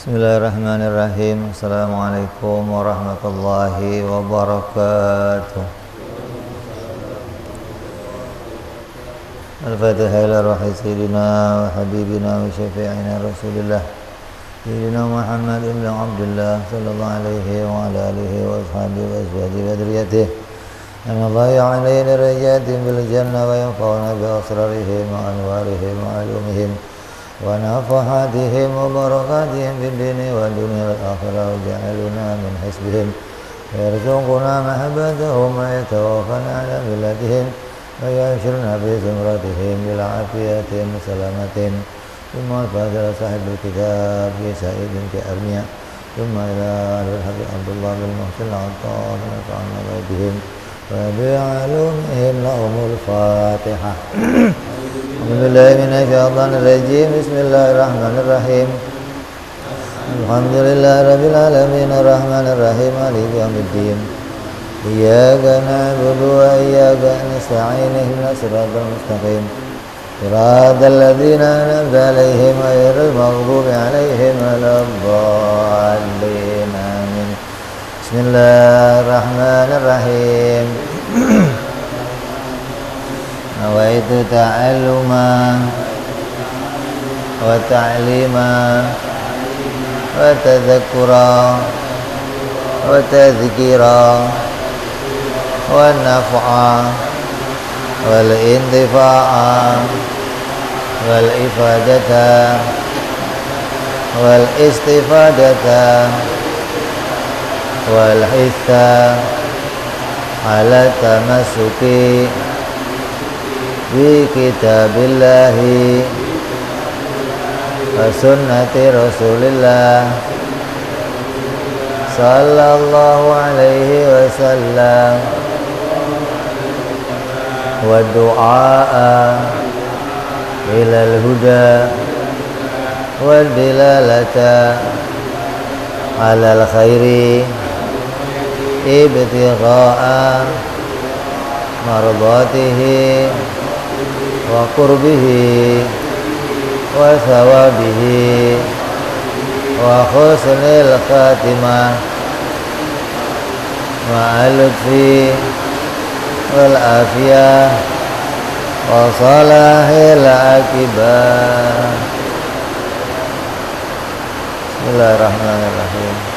Bismillahirrahmanirrahim. Assalamualaikum warahmatullahi wabarakatuh. Al-Fatihah ila ruhi sayyidina wa habibina wa syafi'ina Rasulillah Sayyidina Muhammad ibn Abdullah sallallahu alaihi wa ala alihi wa ashabihi wa azwajihi wa dhurriyyatihi Anallahu ya'alayna rajatin bil jannah wa yanfa'una bi asrarihim wa anwarihim wa alumihim wa nafahatihim wa barakatihim fid dini wa dunya wal akhirah wa ja'aluna min hisbihim wa yarzuquna mahabbatahum wa yatawaffana ala millatihim wa yashirna fi zumratihim bil afiyatin salamatin thumma fadala sahibul kitab fi sa'idin ki armiya thumma ila al-habib Abdullah bin Muhsin al-Attar wa nafa'ana bihim wa bi'alumihim lahumul fatihah. Bismillahirrahmanirrahim. Bismillahirrahmanirrahim. Alhamdulillahi rabbil alamin arrahmanir rahim maliki yaumiddin. Iyyaka na'budu wa iyyaka nasta'in ihdinas siratal mustaqim. Siratal ladzina an'amta 'alaihim ghairil maghdubi 'alaihim waladdallin. Amin. Bismillahirrahmanirrahim. Nawaitu ta'alluma wa ta'lima wa tadhakkura wa tadhkira wa naf'a wal intifa'a wal ifadata wal istifadata wal hitha ala tamassuki bi kitabillahi wa sunnati rasulillah sallallahu alaihi wasallam wa du'a ilal huda wa dilalata alal khairi ibtigha'a mardatihi wa qurbihi wa thawabihi wa husnil khatimah ma'al lutfi wal afiyah wa salahil akibah. Bismillahirrahmanirrahim.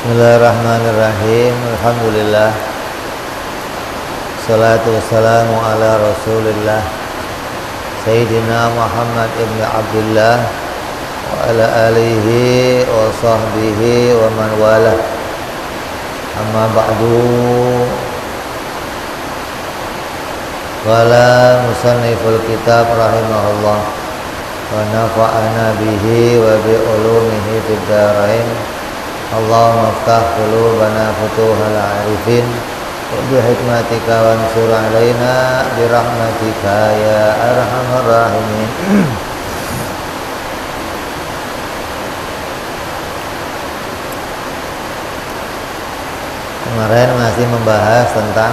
Bismillahirrahmanirrahim. Alhamdulillah. Salatu wassalamu ala Rasulillah Sayyidina Muhammad ibn Abdullah wa ala alihi wa sahbihi wa man wala. Amma ba'du. Qala musanniful kitab rahimahullah wa nafa'ana bihi wa bi ulumihi fid dharain. Allahumma iftah qulubana futuhal arifin wa bi hikmatika wansur alaina bi rahmatika ya arhamar rahimin. Kemarin masih membahas tentang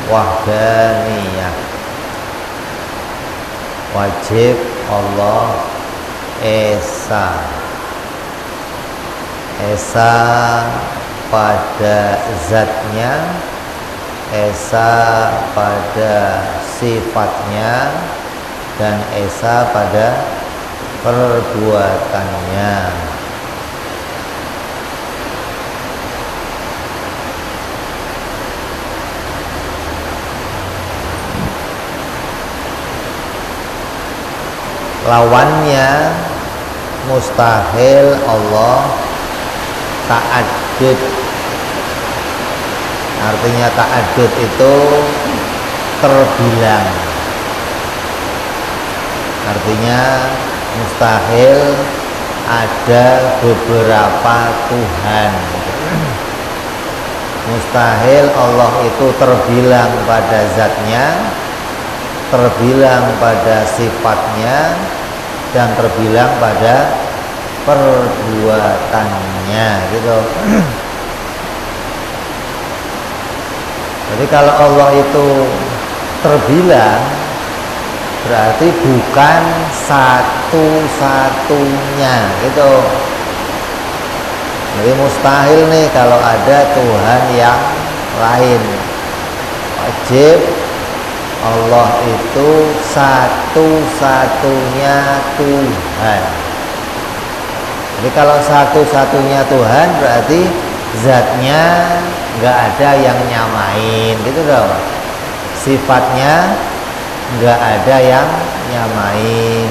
wahdaniyah, wajib Allah esa pada zatnya, esa pada sifatnya, dan esa pada perbuatannya. Lawannya mustahil Allah ta'addud. Artinya ta'addud itu terbilang. Artinya mustahil ada beberapa Tuhan. Mustahil Allah itu terbilang pada zatnya, terbilang pada sifatnya dan terbilang pada perbuatannya gitu. Jadi kalau Allah itu terbilang berarti bukan satu-satunya gitu. Jadi mustahil nih kalau ada Tuhan yang lain. Wajib Allah itu satu-satunya Tuhan. Jadi kalau satu-satunya Tuhan berarti zatnya nggak ada yang nyamain gitu dong. Sifatnya nggak ada yang nyamain,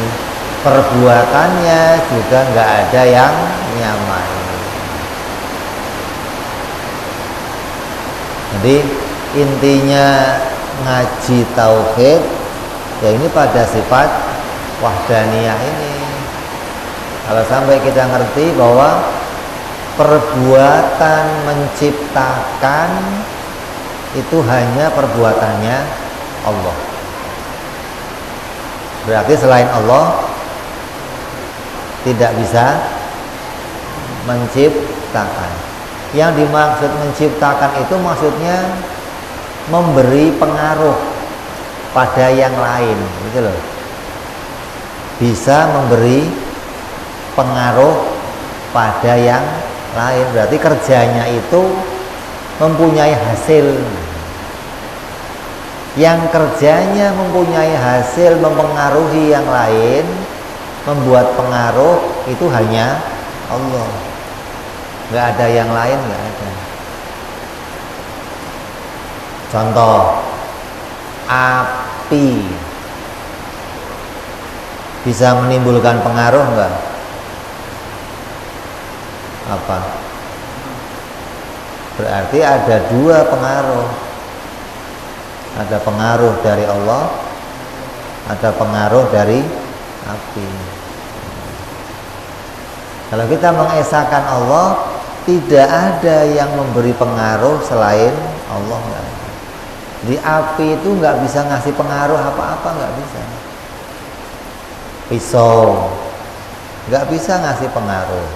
perbuatannya juga nggak ada yang nyamain. Jadi intinya ngaji tauhid ya ini pada sifat wahdaniyah ini. Kalau sampai kita ngerti bahwa perbuatan menciptakan itu hanya perbuatannya Allah. Berarti selain Allah tidak bisa menciptakan. Yang dimaksud menciptakan itu maksudnya memberi pengaruh pada yang lain, gitu loh. Bisa memberi pengaruh pada yang lain, berarti kerjanya itu mempunyai hasil. Yang kerjanya mempunyai hasil mempengaruhi yang lain, membuat pengaruh itu hanya Allah. Nggak ada yang lain, nggak ada. Contoh, api bisa menimbulkan pengaruh nggak? Apa? Berarti ada dua pengaruh. Ada pengaruh dari Allah, ada pengaruh dari api. Kalau kita mengesahkan Allah, tidak ada yang memberi pengaruh selain Allah. Di api itu nggak bisa ngasih pengaruh apa-apa, nggak bisa. Pisau nggak bisa ngasih pengaruh.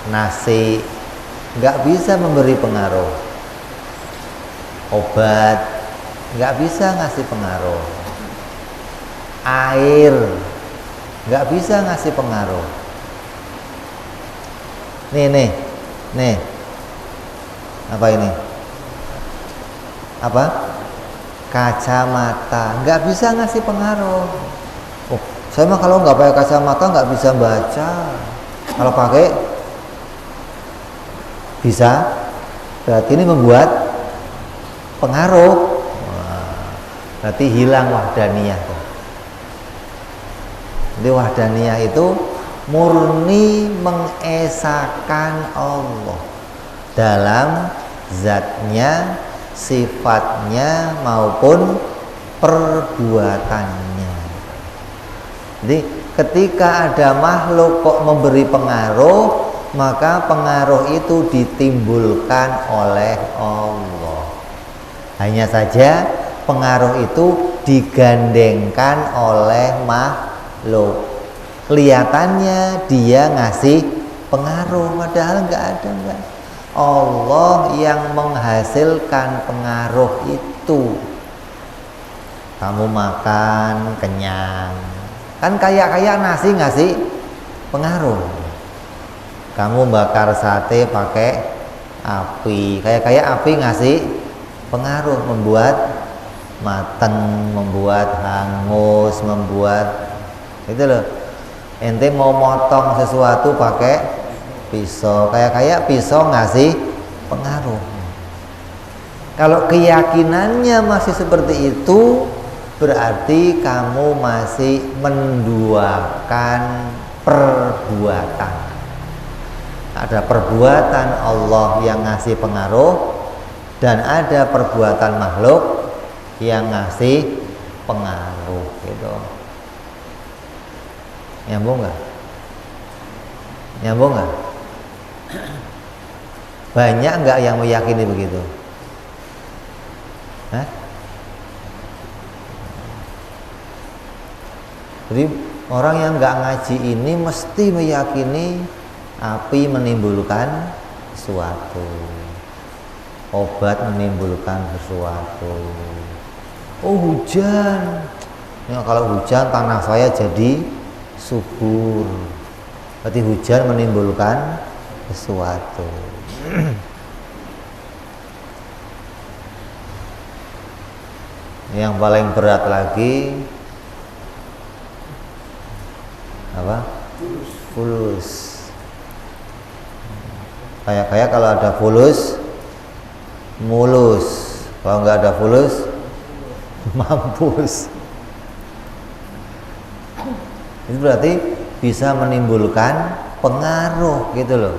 Nasi nggak bisa memberi pengaruh. Obat nggak bisa ngasih pengaruh. Air nggak bisa ngasih pengaruh. Nih. Apa ini? Apa? Kacamata nggak bisa ngasih pengaruh. Oh, saya mah kalau nggak pakai kacamata nggak bisa baca. Kalau pakai bisa. Berarti ini membuat pengaruh. Wah, berarti hilang wahdaniyah. Jadi wahdaniyah itu murni mengesahkan Allah dalam zatnya, sifatnya maupun perbuatannya. Jadi ketika ada makhluk kok memberi pengaruh, maka pengaruh itu ditimbulkan oleh Allah. Hanya saja pengaruh itu digandengkan oleh makhluk. Kelihatannya dia ngasih pengaruh, padahal nggak ada, enggak. Allah yang menghasilkan pengaruh itu. Kamu makan kenyang, kan kayak nasi ngasih pengaruh. Kamu bakar sate pakai api, kayak api ngasih pengaruh, membuat mateng, membuat hangus, membuat itu loh. Ente mau motong sesuatu pakai pisau, kayak pisau ngasih pengaruh. Kalau keyakinannya masih seperti itu, berarti kamu masih menduakan perbuatan. Ada perbuatan Allah yang ngasih pengaruh, dan ada perbuatan makhluk yang ngasih pengaruh gitu. Nyambung nggak? Nyambung nggak? Banyak nggak yang meyakini begitu? Hah? Jadi orang yang nggak ngaji ini mesti meyakini api menimbulkan sesuatu, obat menimbulkan sesuatu. Oh hujan, ya, kalau hujan tanah saya jadi subur, berarti hujan menimbulkan sesuatu. Yang paling berat lagi apa? Fulus. Kayak kalau ada fulus mulus, kalau nggak ada fulus mampus. Itu berarti bisa menimbulkan pengaruh gitu loh.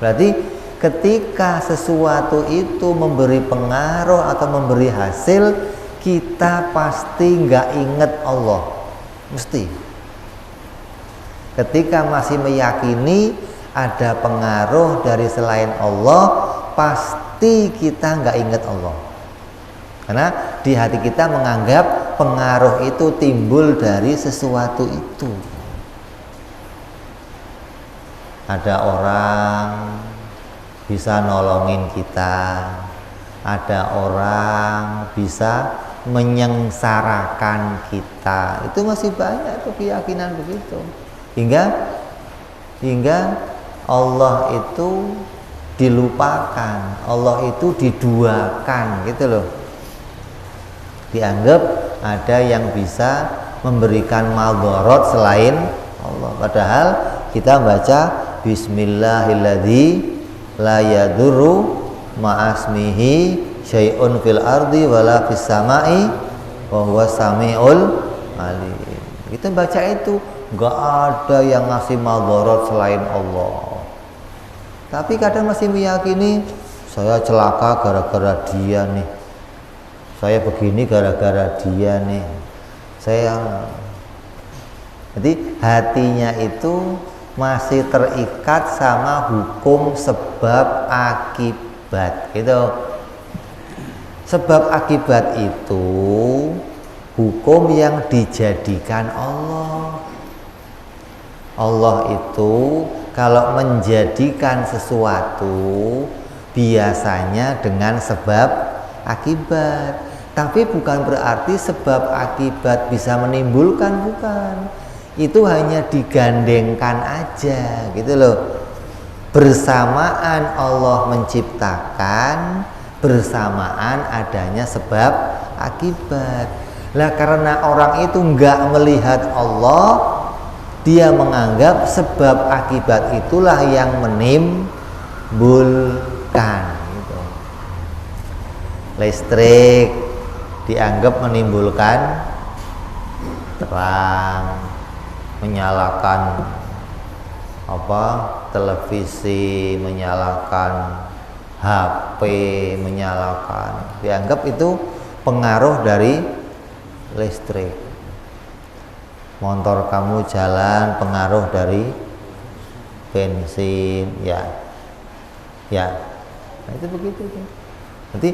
Berarti ketika sesuatu itu memberi pengaruh atau memberi hasil, kita pasti nggak inget Allah, mesti. Ketika masih meyakini ada pengaruh dari selain Allah, pasti kita nggak inget Allah. Karena di hati kita menganggap pengaruh itu timbul dari sesuatu itu. Ada orang bisa nolongin kita, ada orang bisa menyengsarakan kita. Itu masih banyak tuh keyakinan begitu. Hingga Allah itu dilupakan, Allah itu diduakan gitu loh. Dianggap ada yang bisa memberikan maldorot selain Allah. Padahal kita baca Bismillahilladzi la yadurru ma'asmihi syai'un fil ardi wala fis sama'i wa huwa samiul alim. Kita baca itu, enggak ada yang ngasih maldorot selain Allah. Tapi kadang masih meyakini saya celaka gara-gara dia nih, saya begini gara-gara dia nih, jadi hatinya itu masih terikat sama hukum sebab akibat gitu. Sebab akibat itu hukum yang dijadikan Allah. Allah itu kalau menjadikan sesuatu biasanya dengan sebab akibat. Tapi bukan berarti sebab akibat bisa menimbulkan, bukan. Itu hanya digandengkan aja gitu loh. Bersamaan Allah menciptakan, bersamaan adanya sebab akibat. Lah karena orang itu enggak melihat Allah, dia menganggap sebab akibat itulah yang menimbulkan gitu. Listrik dianggap menimbulkan terang, menyalakan televisi, menyalakan HP, menyalakan, dianggap itu pengaruh dari listrik. Motor kamu jalan pengaruh dari bensin, ya. Nah, itu begitu. Nanti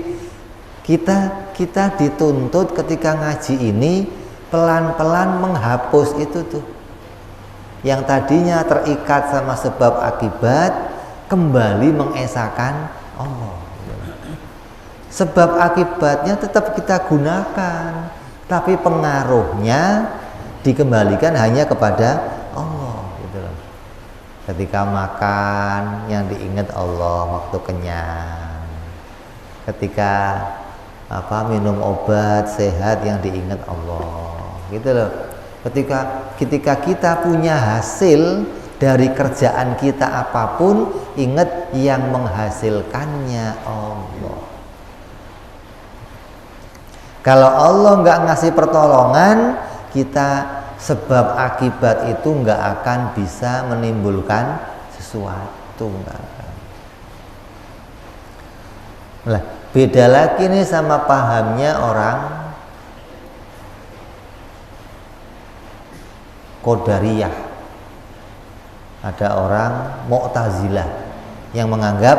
kita dituntut ketika ngaji ini pelan-pelan menghapus itu tuh. Yang tadinya terikat sama sebab akibat, kembali mengesahkan Allah. Sebab akibatnya tetap kita gunakan, tapi pengaruhnya dikembalikan hanya kepada Allah gitu loh. Ketika makan yang diingat Allah waktu kenyang. Ketika minum obat sehat yang diingat Allah gitu loh. Ketika kita punya hasil dari kerjaan kita apapun, ingat yang menghasilkannya Allah. Kalau Allah nggak ngasih pertolongan, kita sebab akibat itu nggak akan bisa menimbulkan sesuatu, nggak akan. Nah, beda lagi nih sama pahamnya orang Qadariyah. Ada orang Mu'tazilah yang menganggap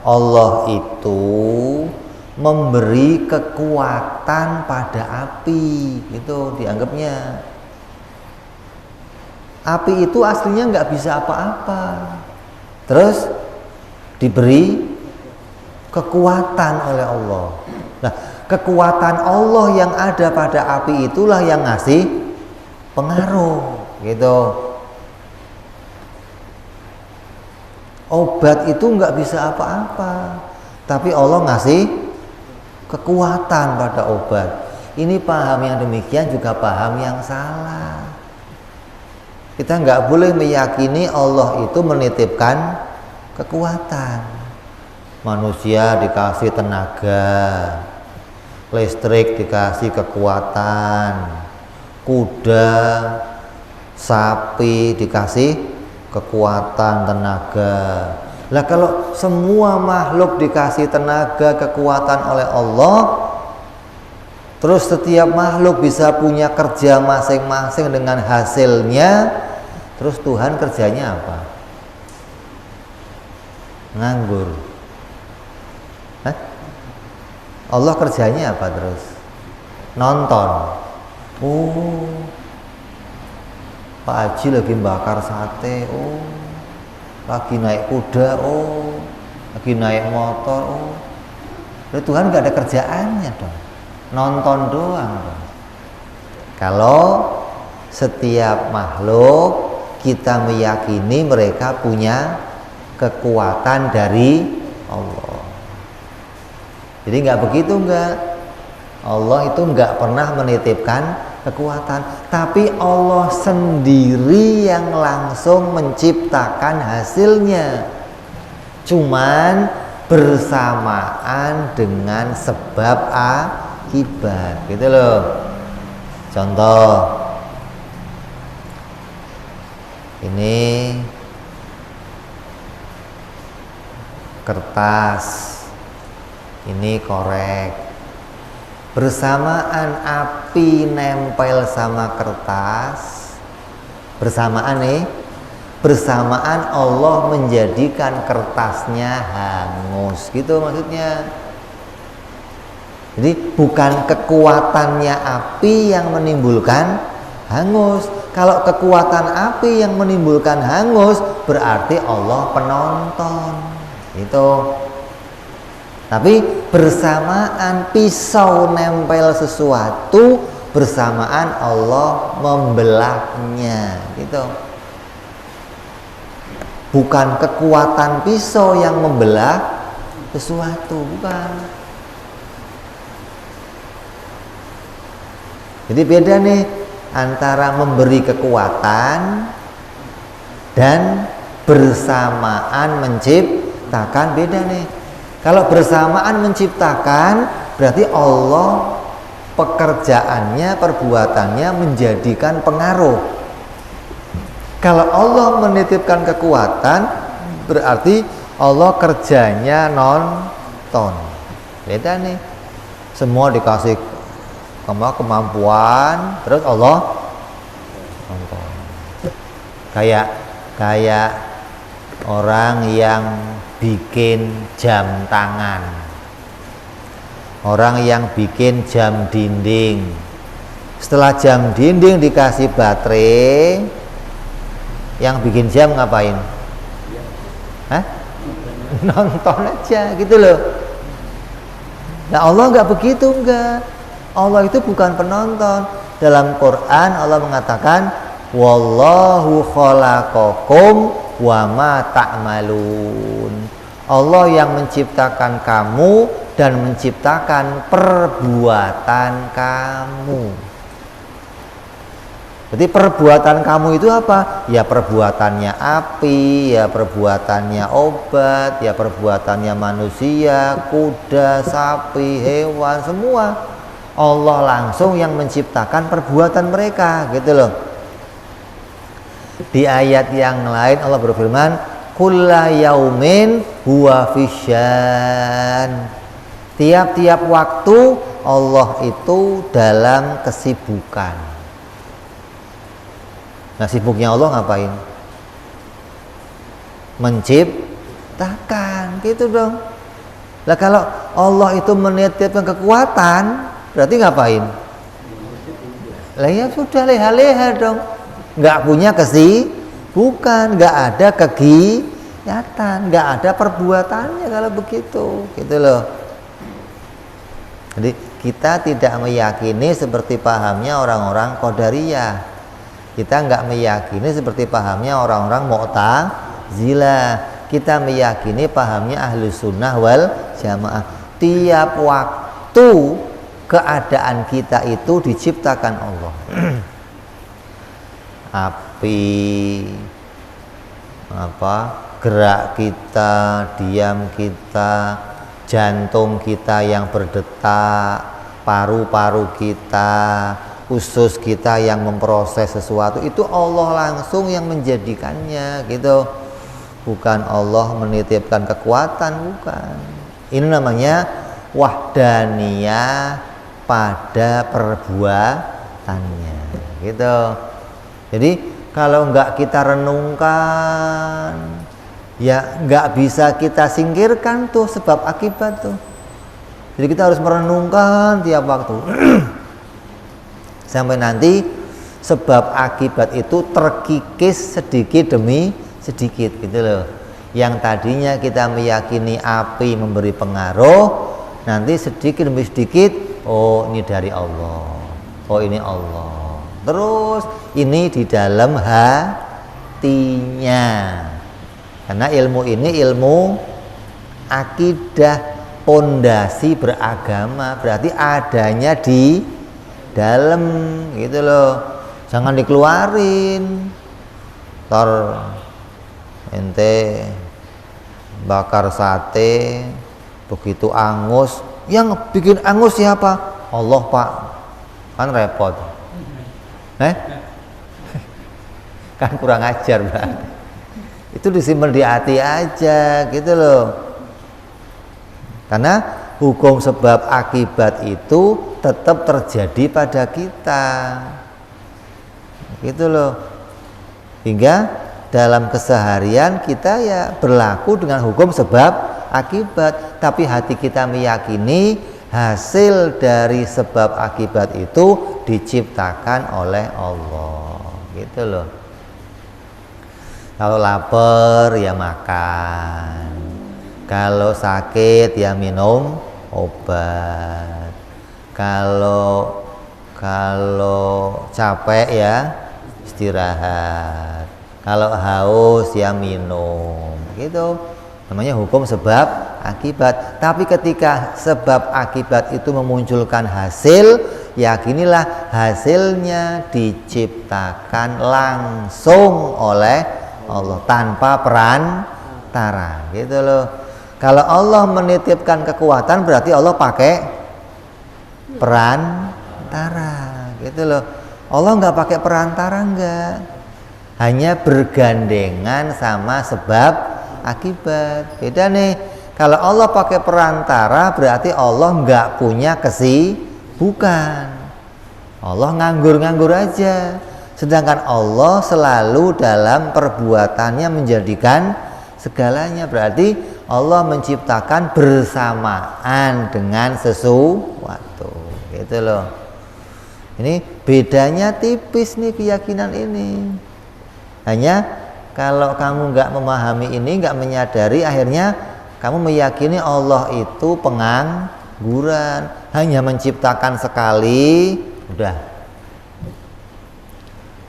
Allah itu memberi kekuatan pada api, itu dianggapnya. Api itu aslinya nggak bisa apa-apa. Terus diberi kekuatan oleh Allah. Nah, kekuatan Allah yang ada pada api itulah yang ngasih pengaruh, gitu. Obat itu nggak bisa apa-apa, tapi Allah ngasih kekuatan pada obat. Ini paham yang demikian juga paham yang salah. Kita nggak boleh meyakini Allah itu menitipkan kekuatan. Manusia dikasih tenaga, listrik dikasih kekuatan, kuda, sapi dikasih kekuatan, tenaga. Lah kalau semua makhluk dikasih tenaga, kekuatan oleh Allah, terus setiap makhluk bisa punya kerja masing-masing dengan hasilnya, terus Tuhan kerjanya apa? Nganggur. Hah? Allah kerjanya apa terus? Nonton. Oh, Pak Haji lagi bakar sate. Oh, lagi naik kuda. Oh, lagi naik motor. Oh, berarti Tuhan nggak ada kerjaannya dong, nonton doang dong. Kalau setiap makhluk kita meyakini mereka punya kekuatan dari Allah. Jadi nggak begitu, nggak. Allah itu nggak pernah menitipkan kekuatan, tapi Allah sendiri yang langsung menciptakan hasilnya. Cuman bersamaan dengan sebab akibat, gitu loh. Contoh, ini kertas, ini korek. Bersamaan api nempel sama kertas, bersamaan Allah menjadikan kertasnya hangus, gitu maksudnya. Jadi bukan kekuatannya api yang menimbulkan hangus. Kalau kekuatan api yang menimbulkan hangus, berarti Allah penonton, gitu. Tapi bersamaan pisau nempel sesuatu, bersamaan Allah membelahnya, gitu. Bukan kekuatan pisau yang membelah sesuatu, bukan. Jadi beda nih antara memberi kekuatan dan bersamaan menciptakan, beda nih. Kalau bersamaan menciptakan, berarti Allah pekerjaannya, perbuatannya menjadikan pengaruh. Kalau Allah menitipkan kekuatan, berarti Allah kerjanya nonton. Beda nih. Semua dikasih kemampuan, terus Allah nonton. Kayak orang yang bikin jam tangan, orang yang bikin jam dinding. Setelah jam dinding dikasih baterai, yang bikin jam ngapain? Hah? Nonton aja, gitu loh. Nah, Allah nggak begitu, enggak. Allah itu bukan penonton. Dalam Quran Allah mengatakan, wallahu khalaqakum wa ma ta'malun. Allah yang menciptakan kamu dan menciptakan perbuatan kamu. Jadi perbuatan kamu itu apa? Ya perbuatannya api, ya perbuatannya obat, ya perbuatannya manusia, kuda, sapi, hewan, semua. Allah langsung yang menciptakan perbuatan mereka, gitu loh. Di ayat yang lain Allah berfirman, kulla yaumin huwa fisyan. Tiap-tiap waktu Allah itu dalam kesibukan. Nah, sibuknya Allah ngapain? Menciptakan, gitu dong. Lah kalau Allah itu menitipkan kekuatan, berarti ngapain? Lah ya sudah, leha-leha dong. nggak punya kesibukan, nggak ada kegiatan, nggak ada perbuatannya kalau begitu, gitu loh. Jadi kita tidak meyakini seperti pahamnya orang-orang Qadariyah. Kita nggak meyakini seperti pahamnya orang-orang Mu'tazilah. Kita meyakini pahamnya Ahlus Sunnah wal Jamaah. Tiap waktu keadaan kita itu diciptakan Allah. Api, gerak kita, diam kita, jantung kita yang berdetak, paru-paru kita, usus kita yang memproses sesuatu, itu Allah langsung yang menjadikannya, gitu. Bukan Allah menitipkan kekuatan, bukan. Ini namanya wahdaniyah pada perbuatannya, gitu. Jadi kalau nggak kita renungkan, ya nggak bisa kita singkirkan tuh sebab akibat tuh. Jadi kita harus merenungkan tiap waktu sampai nanti sebab akibat itu terkikis sedikit demi sedikit, gitu loh. Yang tadinya kita meyakini api memberi pengaruh, nanti sedikit demi sedikit, oh ini dari Allah, oh ini Allah. Terus ini di dalam hatinya. Karena ilmu ini ilmu akidah, pondasi beragama, berarti adanya di dalam, gitu loh. Jangan dikeluarin. Tor ente bakar sate begitu angus, yang bikin angus siapa? Allah, Pak. Kan repot. Kan kurang ajar berarti. Itu disimpan di hati aja, gitu loh. Karena hukum sebab akibat itu tetap terjadi pada kita, gitu loh. Hingga dalam keseharian kita ya berlaku dengan hukum sebab akibat, tapi hati kita meyakini hasil dari sebab akibat itu diciptakan oleh Allah, gitu loh. Kalau lapar ya makan, kalau sakit ya minum obat, kalau capek ya istirahat, kalau haus ya minum, gitu. Namanya hukum sebab akibat. Tapi ketika sebab akibat itu memunculkan hasil, yakinilah hasilnya diciptakan langsung oleh Allah tanpa perantara, gitu loh. Kalau Allah menitipkan kekuatan, berarti Allah pakai perantara, gitu loh. Allah nggak pakai perantara, nggak, hanya bergandengan sama sebab akibat. Beda nih, kalau Allah pakai perantara berarti Allah nggak punya kesibukan, Allah nganggur-nganggur aja. Sedangkan Allah selalu dalam perbuatannya menjadikan segalanya. Berarti Allah menciptakan bersamaan dengan sesuatu, gitu loh. Ini bedanya tipis nih keyakinan ini. Hanya kalau kamu nggak memahami ini, nggak menyadari, akhirnya kamu meyakini Allah itu pengangguran, hanya menciptakan sekali, udah.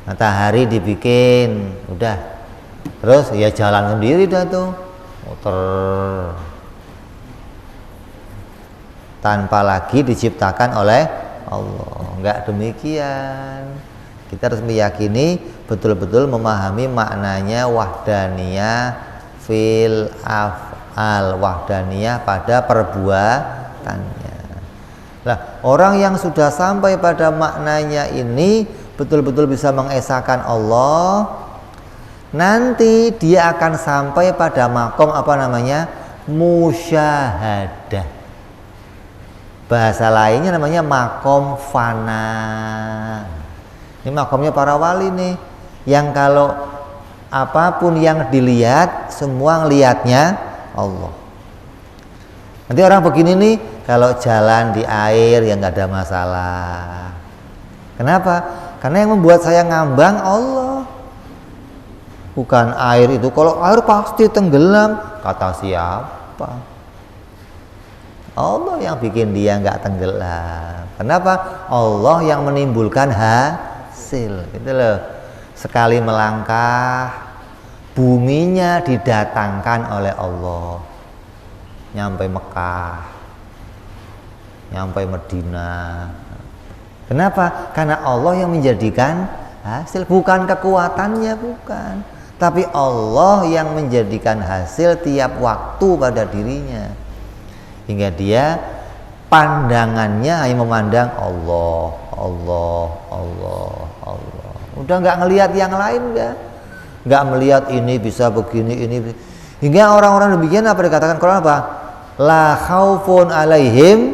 Matahari dibikin, udah. Terus ya jalan sendiri dah tuh, muter, tanpa lagi diciptakan oleh Allah. Nggak demikian. Kita harus meyakini, betul-betul memahami maknanya wahdaniyah fil af'al, wahdaniyah pada perbuatannya. Nah, orang yang sudah sampai pada maknanya ini, betul-betul bisa mengesahkan Allah, nanti dia akan sampai pada makom musyahadah. Bahasa lainnya namanya makom fana. Ini makomnya para wali nih, yang kalau apapun yang dilihat, semua ngelihatnya Allah. Nanti orang begini nih, kalau jalan di air ya nggak ada masalah. Kenapa? Karena yang membuat saya ngambang Allah. Bukan air itu. Kalau air pasti tenggelam. Kata siapa? Allah yang bikin dia nggak tenggelam. Kenapa? Allah yang menimbulkan hasil. Gitu loh. Sekali melangkah, buminya didatangkan oleh Allah. Nyampe Mekah, nyampe Medina. Kenapa? Karena Allah yang menjadikan hasil, bukan kekuatannya, bukan. Tapi Allah yang menjadikan hasil tiap waktu pada dirinya. Hingga dia pandangannya hanya memandang Allah, Allah, Allah, Allah. Udah nggak ngelihat yang lain, nggak melihat ini bisa begini, ini. Hingga orang-orang demikian apa dikatakan Quran apa? La khaufun alaihim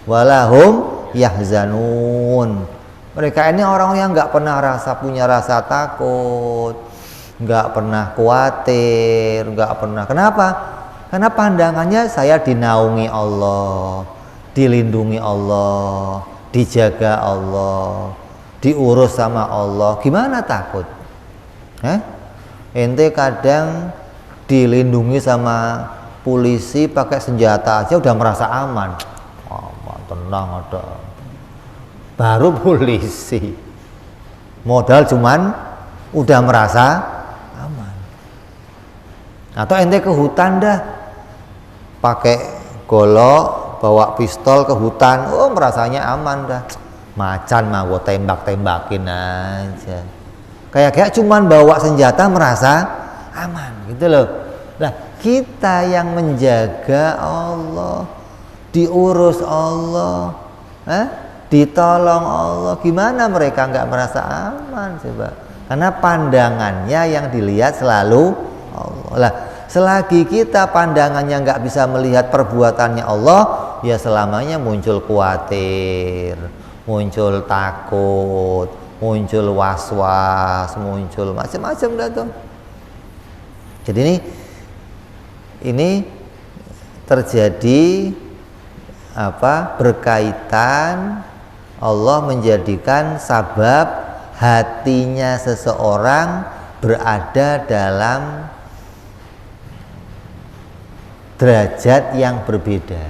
walahum yahzanun. Mereka ini orang yang nggak pernah punya rasa takut, nggak pernah khawatir, nggak pernah. Kenapa? Karena pandangannya saya dinaungi Allah, dilindungi Allah, dijaga Allah, diurus sama Allah. Gimana takut? Ente kadang dilindungi sama polisi pakai senjata aja udah merasa aman. Aman, tenang ada. Baru polisi. Modal cuman udah merasa aman. Atau ente ke hutan dah pakai golok, bawa pistol ke hutan, oh merasanya aman dah. Macan mah gua tembak-tembakin aja. Kayak cuman bawa senjata merasa aman gitu loh. Nah, kita yang menjaga Allah, diurus Allah, ditolong Allah, gimana mereka nggak merasa aman coba? Karena pandangannya yang dilihat selalu Allah. Lah, selagi kita pandangannya nggak bisa melihat perbuatannya Allah, ya selamanya muncul khawatir, muncul takut, muncul was-was, muncul macam-macam dah tuh. Jadi ini terjadi berkaitan Allah menjadikan sabab hatinya seseorang berada dalam derajat yang berbeda.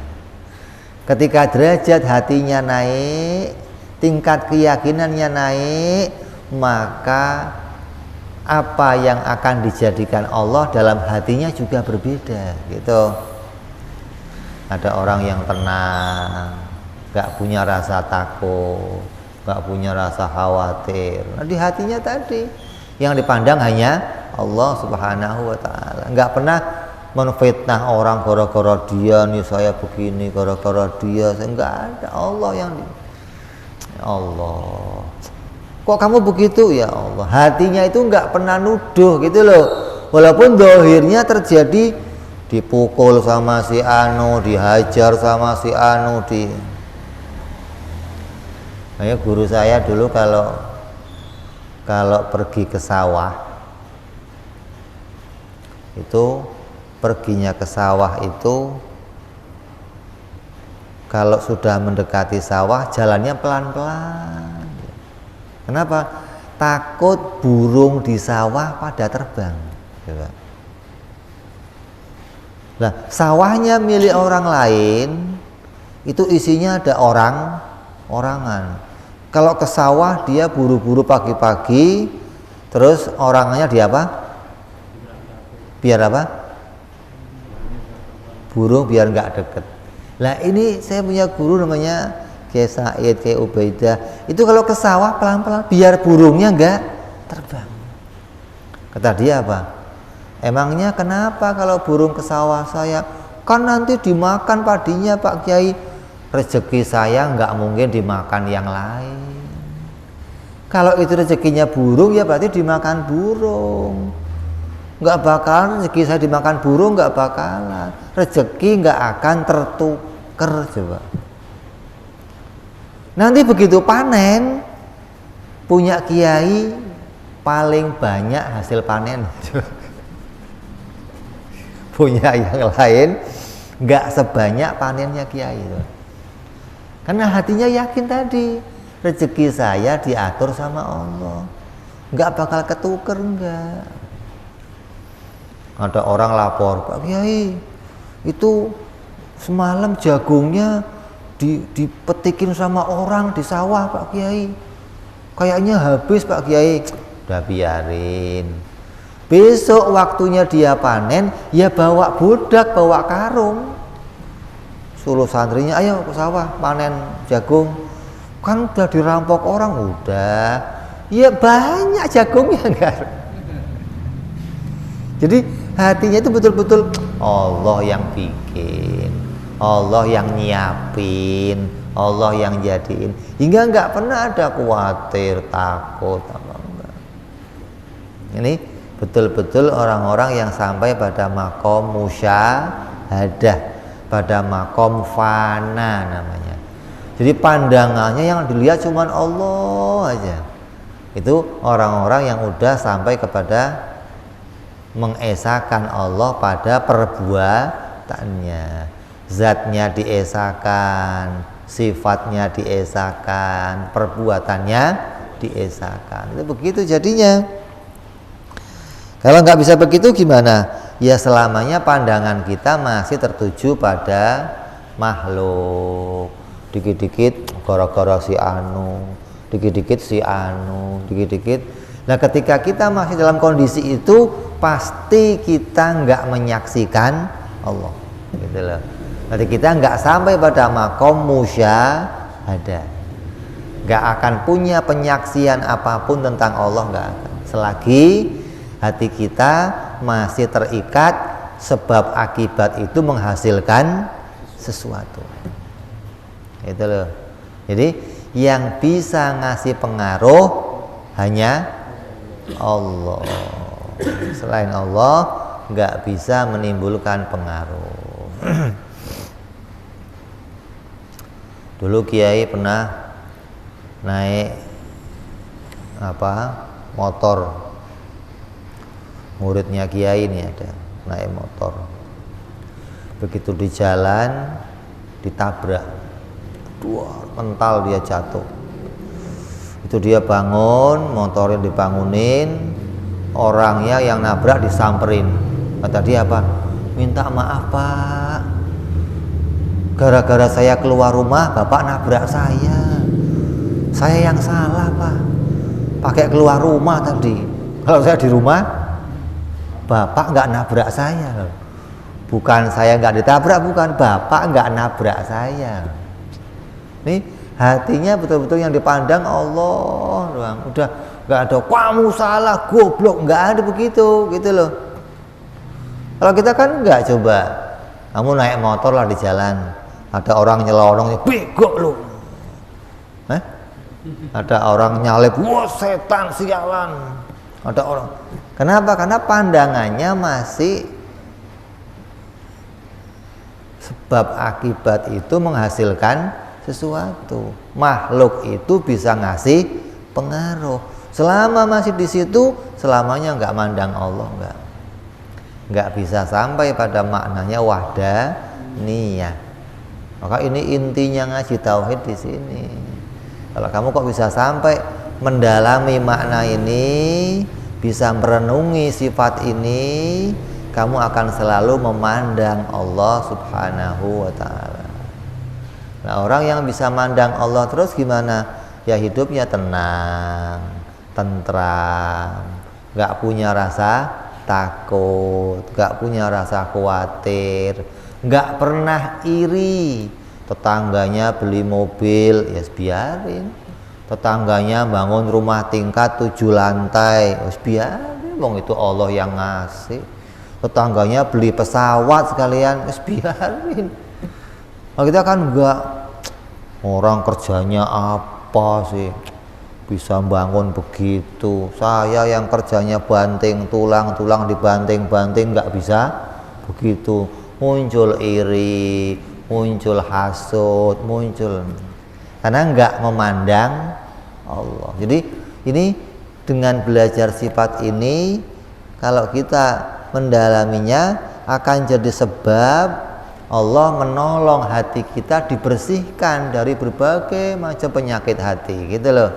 Ketika derajat hatinya naik, tingkat keyakinannya naik, maka apa yang akan dijadikan Allah dalam hatinya juga berbeda gitu. Ada orang yang tenang, gak punya rasa takut, gak punya rasa khawatir. Nah, di hatinya tadi yang dipandang hanya Allah Subhanahu wa ta'ala. Gak pernah menfitnah orang gara-gara dia nih saya begini, gara-gara dia saya enggak ada. Allah yang Allah. Kok kamu begitu ya Allah? Hatinya itu enggak pernah nuduh gitu loh. Walaupun zahirnya terjadi dipukul sama si anu, dihajar sama si anu Kayak guru saya dulu kalau pergi ke sawah itu perginya ke sawah itu kalau sudah mendekati sawah jalannya pelan-pelan. Kenapa? Takut burung di sawah pada terbang. Nah, sawahnya milik orang lain itu isinya ada orangan. Kalau ke sawah dia buru-buru pagi-pagi, terus orangannya di apa? Biar apa? Burung biar nggak deket. Nah ini saya punya guru namanya Kiai Said, Kiai Ubaidah. Itu kalau ke sawah pelan-pelan biar burungnya nggak terbang. Kata dia apa? Emangnya kenapa kalau burung ke sawah saya? Kan nanti dimakan padinya Pak Kiai. Rezeki saya nggak mungkin dimakan yang lain. Kalau itu rezekinya burung ya berarti dimakan burung. Nggak bakalan rezeki saya dimakan burung, nggak bakalan. Rezeki nggak akan tertukar coba. Nanti begitu panen, punya kiai paling banyak hasil panen. Punya yang lain nggak sebanyak panennya kiai. Karena hatinya yakin tadi, rezeki saya diatur sama Allah, nggak bakal ketuker enggak. Ada orang lapor, Pak Kiai, itu semalam jagungnya dipetikin sama orang di sawah Pak Kiai. Kayaknya habis Pak Kiai. Udah biarin. Besok waktunya dia panen, ya bawa budak, bawa karung. Suruh santrinya, ayo ke sawah panen jagung. Kan udah dirampok orang, udah. Ya banyak jagungnya enggak. Jadi hatinya itu betul-betul Allah yang bikin, Allah yang nyiapin, Allah yang jadiin, hingga nggak pernah ada khawatir, takut apa enggak. Ini betul-betul orang-orang yang sampai pada makom musyahadah, pada makom fana namanya. Jadi pandangannya yang dilihat cuman Allah aja. Itu orang-orang yang udah sampai kepada mengesahkan Allah pada perbuatannya, zatnya diesahkan, sifatnya diesahkan, perbuatannya diesahkan. Itu begitu jadinya. Kalau nggak bisa begitu gimana? Ya selamanya pandangan kita masih tertuju pada makhluk. Dikit-dikit gara-gara si anu, dikit-dikit si anu, dikit-dikit. Nah ketika kita masih dalam kondisi itu, pasti kita nggak menyaksikan Allah, gitu loh. Nanti kita nggak sampai pada makom musyahadah, nggak akan punya penyaksian apapun tentang Allah, nggak akan. Selagi hati kita masih terikat sebab akibat itu menghasilkan sesuatu, gitu loh. Jadi yang bisa ngasih pengaruh hanya Allah. Selain Allah nggak bisa menimbulkan pengaruh. Dulu Kiai pernah naik motor, muridnya Kiai ini ada naik motor. Begitu di jalan ditabrak, mental dia jatuh. Itu dia bangun, motornya dibangunin, orangnya yang nabrak disamperin. Kata dia apa? Minta maaf Pak, gara-gara saya keluar rumah Bapak nabrak saya yang salah Pak, pakai keluar rumah tadi. Kalau saya di rumah Bapak nggak nabrak saya. Bukan saya nggak ditabrak, bukan, Bapak nggak nabrak saya. Nih hatinya betul-betul yang dipandang Allah doang. Udah nggak ada kamu salah, goblok, nggak ada begitu, gitu loh. Kalau kita kan nggak, coba kamu naik motor lah di jalan, ada orang nyelonong, bego lu. Ada orang nyalip, wah setan sialan. Ada orang. Kenapa? Karena pandangannya masih sebab akibat itu menghasilkan sesuatu. Makhluk itu bisa ngasih pengaruh. Selama masih di situ, selamanya nggak mandang Allah, nggak bisa sampai pada maknanya wahdaniyah. Maka ini intinya ngaji tauhid di sini. Kalau kamu kok bisa sampai mendalami makna ini, bisa merenungi sifat ini, kamu akan selalu memandang Allah Subhanahu wa ta'ala. Nah, orang yang bisa mandang Allah terus gimana? Ya hidupnya tenang, tentram, gak punya rasa takut, gak punya rasa khawatir, gak pernah iri. Tetangganya beli mobil, ya biarin. Tetangganya bangun rumah tingkat 7 lantai, ya biarin, wong itu Allah yang ngasih. Tetangganya beli pesawat sekalian, ya biarin. Nah, kita kan enggak, orang kerjanya apa sih bisa bangun begitu, saya yang kerjanya banting tulang dibanting-banting nggak bisa begitu. Muncul iri, muncul hasud, muncul karena nggak memandang Allah. Jadi ini dengan belajar sifat ini, kalau kita mendalaminya akan jadi sebab Allah menolong hati kita dibersihkan dari berbagai macam penyakit hati, gitu loh.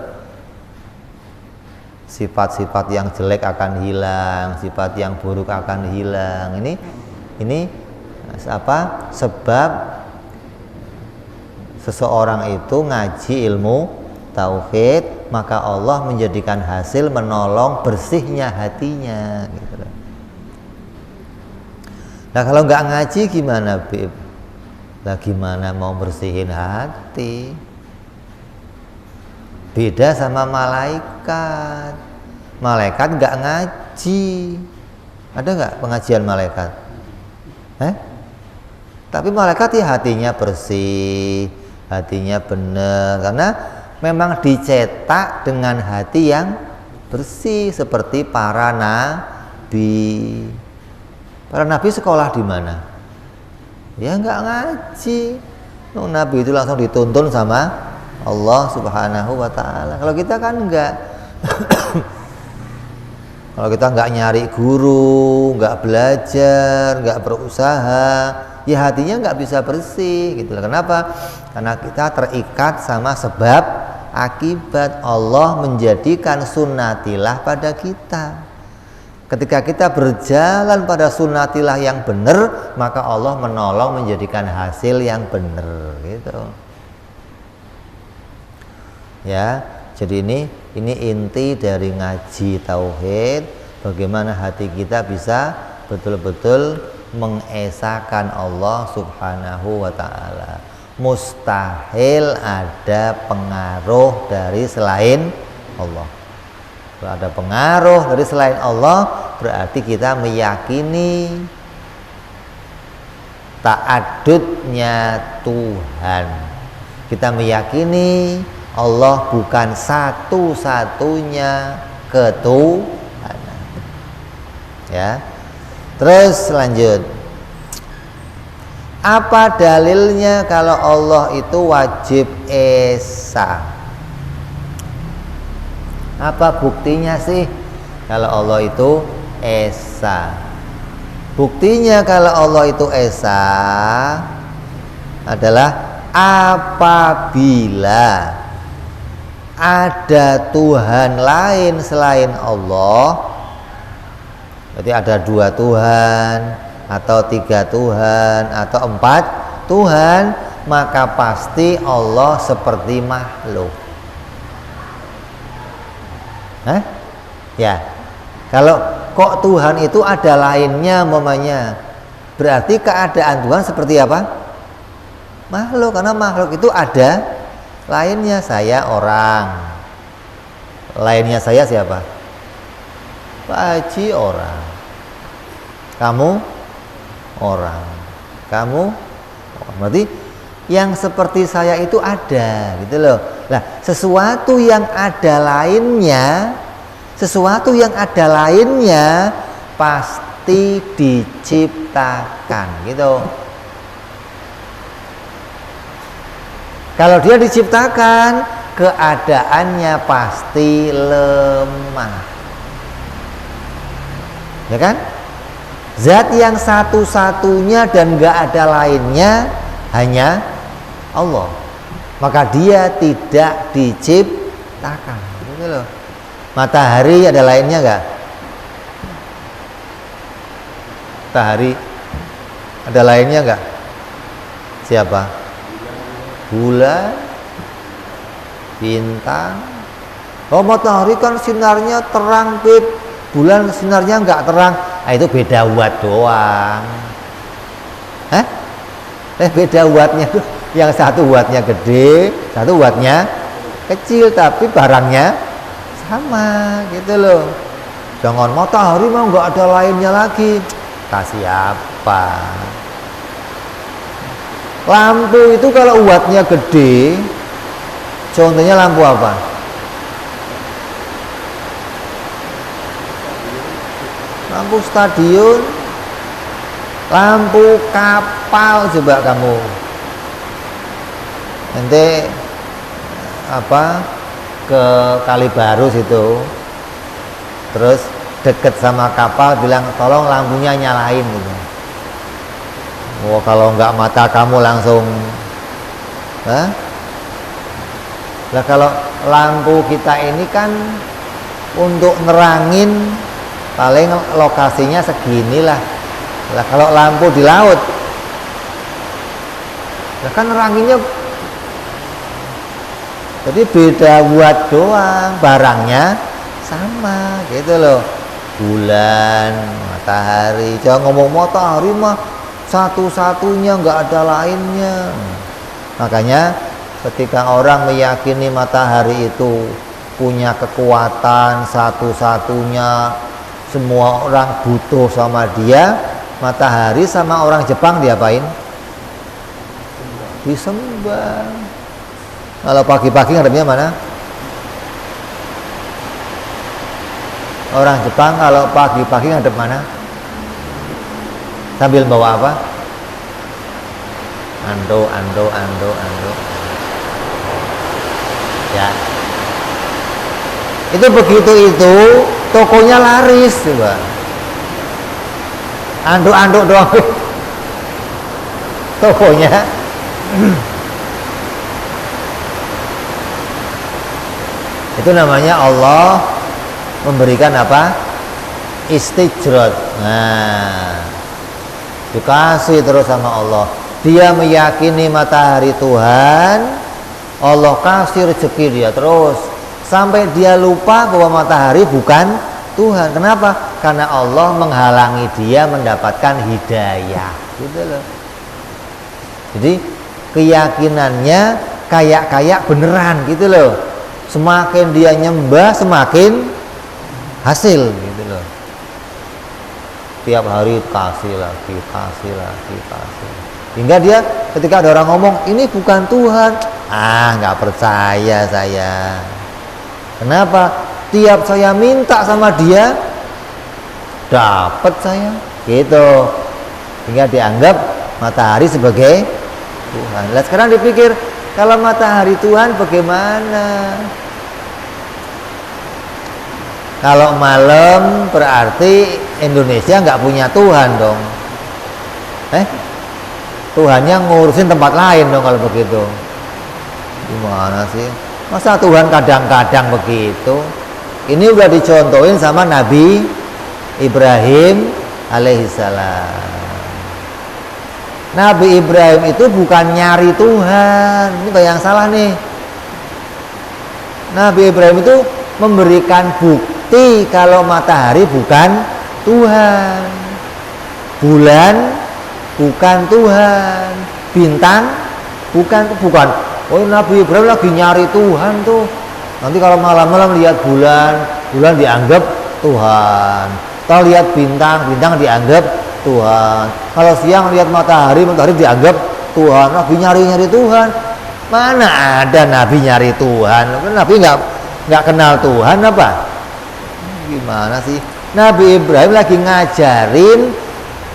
sifat-sifat yang jelek akan hilang, sifat yang buruk akan hilang. Ini apa? Sebab seseorang itu ngaji ilmu tauhid, maka Allah menjadikan hasil menolong bersihnya hatinya gitu. Nah kalau nggak ngaji gimana, Bib? Lah gimana mau bersihin hati? Beda sama malaikat. Malaikat nggak ngaji. Ada nggak pengajian malaikat? Tapi malaikat ya hatinya bersih, hatinya benar, karena memang dicetak dengan hati yang bersih seperti para nabi. Para nabi sekolah di mana? Ya nggak ngaji. Nabi itu langsung dituntun sama Allah Subhanahu wa ta'ala. Kalau kita kan enggak. Kalau kita enggak nyari guru, enggak belajar, enggak berusaha, ya hatinya enggak bisa bersih gitu. Kenapa? Karena kita terikat sama sebab akibat. Allah menjadikan sunnatilah pada kita. Ketika kita berjalan pada sunnatilah yang benar, maka Allah menolong menjadikan hasil yang benar gitu. Ya, jadi ini inti dari ngaji tauhid, bagaimana hati kita bisa betul-betul mengesahkan Allah Subhanahu wa ta'ala. Mustahil ada pengaruh dari selain Allah. Kalau ada pengaruh dari selain Allah, berarti kita meyakini ta'adudnya Tuhan. Kita meyakini Allah bukan satu-satunya ketuhanan. Ya. Terus lanjut. Apa dalilnya kalau Allah itu wajib esa? Apa buktinya sih kalau Allah itu esa? Buktinya kalau Allah itu esa adalah apabila ada Tuhan lain selain Allah, berarti ada 2 Tuhan atau 3 Tuhan atau 4 Tuhan, maka pasti Allah seperti makhluk. Ya, kalau kok Tuhan itu ada lainnya mamanya, berarti keadaan Tuhan seperti apa? Makhluk, karena makhluk itu ada lainnya. Saya orang, lainnya saya siapa? Pak Haji orang, kamu orang, kamu orang. Berarti yang seperti saya itu ada gitu loh. Nah, sesuatu yang ada lainnya, sesuatu yang ada lainnya pasti diciptakan gitu. Kalau dia diciptakan, keadaannya pasti lemah. Ya kan? Zat yang satu-satunya dan gak ada lainnya hanya Allah. Maka dia tidak diciptakan. Gitu loh. Matahari ada lainnya gak? Matahari ada lainnya gak? Siapa? Bulan, bintang. Oh, matahari kan sinarnya terang, Bib. Bulan sinarnya nggak terang. Nah, itu beda watt doang. Beda wattnya tuh. Yang 1 wattnya gede, 1 wattnya kecil, tapi barangnya sama gitu loh. Jangan matahari mah nggak ada lainnya lagi. Kasih apa? Lampu itu kalau wattnya gede, contohnya lampu apa? Lampu stadion, lampu kapal. Coba kamu nanti ke Kalibaru situ, terus deket sama kapal, bilang tolong lampunya nyalain gitu. Oh, kalau nggak mata kamu langsung, Lah kalau lampu kita ini kan untuk nerangin paling lokasinya seginilah. Lah kalau lampu di laut, lah kan neranginnya, jadi beda buat doang, barangnya sama gitu loh. Bulan, matahari, jangan ngomong matahari mah satu-satunya, nggak ada lainnya. Makanya ketika orang meyakini matahari itu punya kekuatan satu-satunya, semua orang butuh sama dia, matahari sama orang Jepang diapain? Disembah. Kalau pagi-pagi ngadepnya mana? Orang Jepang kalau pagi-pagi ngadep mana? Sambil bawa apa? Ando. Ya. Itu begitu itu tokonya laris coba. Ando doang. Tokonya. Itu namanya Allah memberikan apa? Istijrad. Nah, dikasih terus sama Allah. Dia meyakini matahari Tuhan, Allah kasih rezeki dia terus sampai dia lupa bahwa matahari bukan Tuhan. Kenapa? Karena Allah menghalangi dia mendapatkan hidayah. Gitu loh. Jadi keyakinannya kayak beneran gitu loh. Semakin dia nyembah semakin hasil gitu loh. Tiap hari kasih lagi. Hingga dia ketika ada orang ngomong ini bukan Tuhan, nggak percaya saya. Kenapa? Tiap saya minta sama dia dapat saya gitu. Hingga dianggap matahari sebagai Tuhan. Lah sekarang dipikir kalau matahari Tuhan bagaimana? Kalau malam berarti Indonesia nggak punya Tuhan dong. Tuhannya ngurusin tempat lain dong kalau begitu. Gimana sih? Masa Tuhan kadang-kadang begitu? Ini udah dicontohin sama Nabi Ibrahim alaihissalam. Nabi Ibrahim itu bukan nyari Tuhan. Ini banyak yang salah nih. Nabi Ibrahim itu memberikan bukti kalau matahari bukan Tuhan, bulan bukan Tuhan, bintang bukan. Oh, Nabi Ibrahim lagi nyari Tuhan tuh. Nanti kalau malam-malam lihat bulan dianggap Tuhan. Kalau lihat bintang dianggap Tuhan. Kalau siang lihat matahari dianggap Tuhan. Nabi nyari Tuhan. Mana ada Nabi nyari Tuhan? Nabi nggak kenal Tuhan apa? Gimana sih? Nabi Ibrahim lagi ngajarin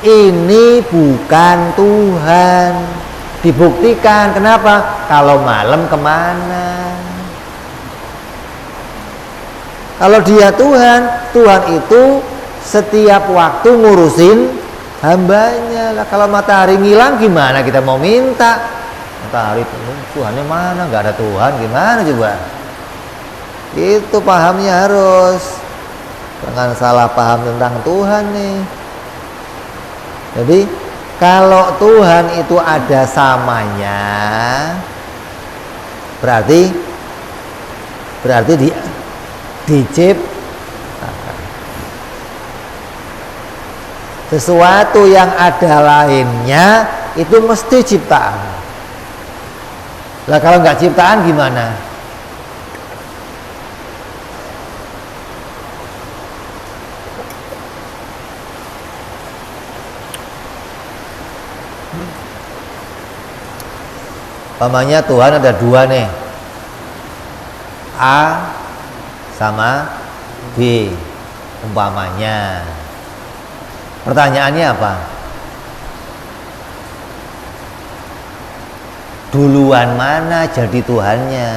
ini bukan Tuhan. Dibuktikan. Kenapa? Kalau malam kemana? Kalau dia Tuhan itu setiap waktu ngurusin hambanya. Lah kalau matahari ngilang gimana kita mau minta? Matahari Tuhannya mana? Nggak ada Tuhan, gimana coba? Itu pahamnya harus. Jangan salah paham tentang Tuhan nih. Jadi kalau Tuhan itu ada samanya, berarti dia diciptakan. Sesuatu yang ada lainnya itu mesti ciptaan. Lah kalau nggak ciptaan gimana? Umpamanya Tuhan ada dua nih, A sama B umpamanya. Pertanyaannya apa? Duluan mana jadi Tuhannya?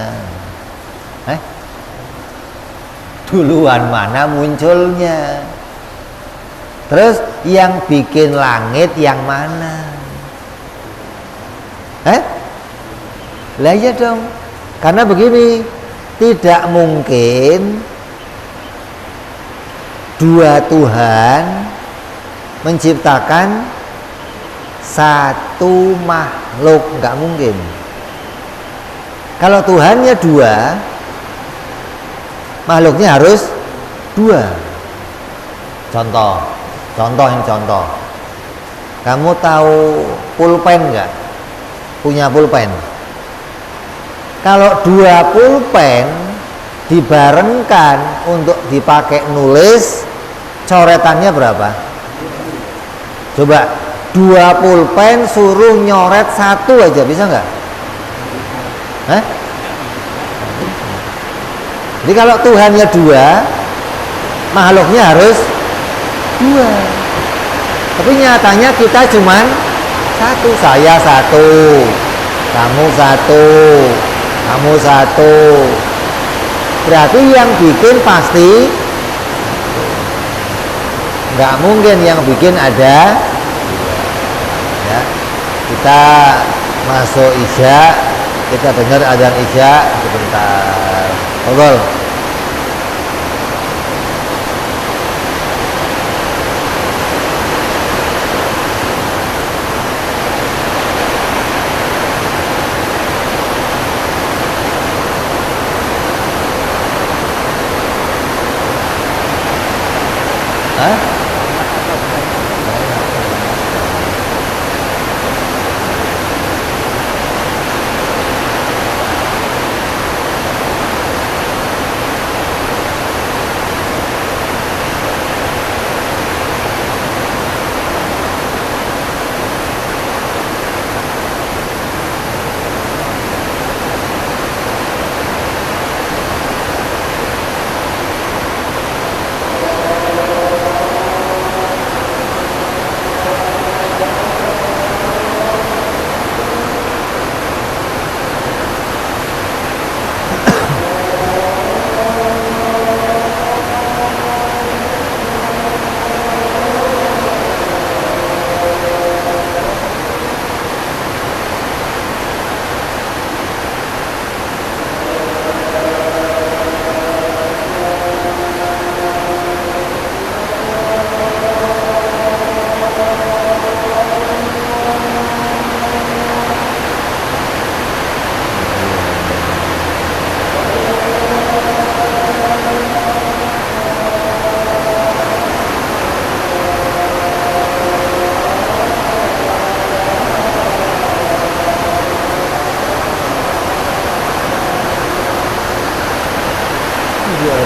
Duluan mana munculnya? Terus yang bikin langit yang mana? Lah iya dong. Karena begini, tidak mungkin dua Tuhan menciptakan satu makhluk, nggak mungkin. Kalau Tuhannya dua, makhluknya harus dua. Contoh. Kamu tahu pulpen nggak? Punya pulpen. Kalau dua pulpen dibarengkan untuk dipakai nulis, coretannya berapa? Coba dua pulpen suruh nyoret satu aja, bisa nggak? Hah? Jadi kalau Tuhannya dua, makhluknya harus dua. Tapi nyatanya kita cuman satu. Saya satu, kamu satu, kamu satu. Berarti yang bikin pasti nggak mungkin yang bikin ada. Ya, kita masuk Isya, kita dengar adzan Isya sebentar. Ngobrol. Hah?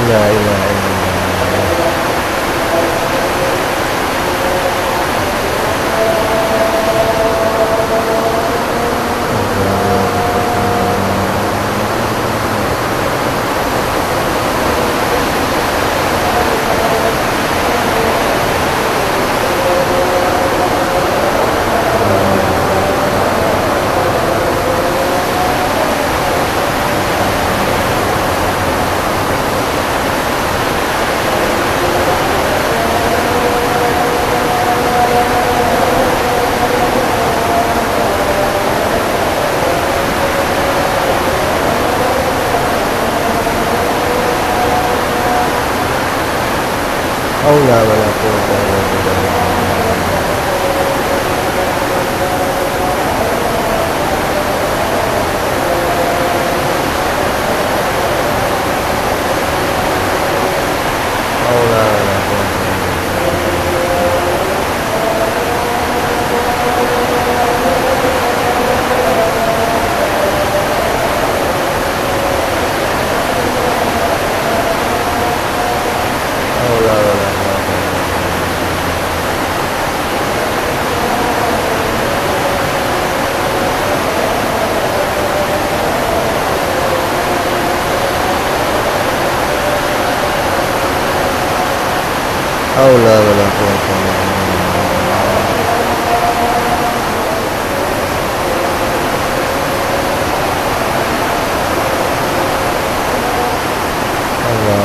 La ilaha illallah. Haula wala quwwata illa billah. Haula wala quwwata. Haula wala quwwata. Haula wala quwwata illa billah. Allah.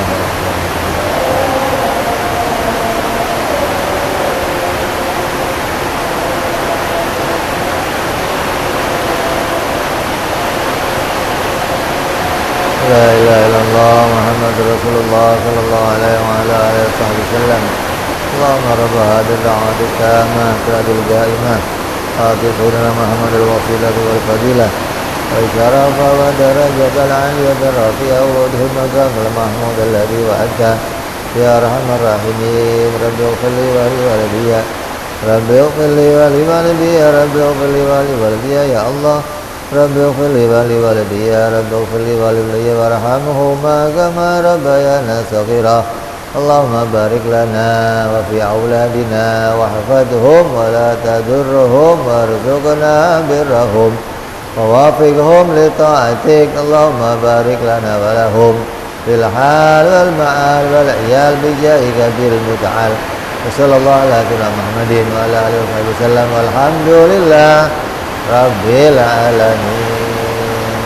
La ilaha illallah Muhammadur Rasulullah sallallahu sallallahu alaihi wa ala alihi wasallam. Allahumma rabb hadhihi ad-da'wati tammah ta'dil qa'imah ati sayyidina Muhammad al-wasilah wal fadilah wa syarafa wa darajat al-'aliyah rafi'a wa dhul-maqam al-mahmud alladhi wa'adta ya arhamar rahimin. Rabbi ighfir li wa li walidayya Rabbi ighfir li wa li walidayya Rabbi ighfir li wa li walidayya ya Allah Rabbi ighfir li wa li walidayya Rabbi ighfir li wa li walidayya warhamhuma kama rabbayana shaghira. Allahumma barik lana wa fi auladina wa hafadhum wa la tadurruhum warzuqna birrahum wa wafiqhum li ta'atik. Allahumma barik lana wa lahum fil hal wal ma'al wal iyal bi jahi kadir muta'al. Wassallallahu ala Muhammadin wa ala alihi wa sallam walhamdulillah rabbil alamin.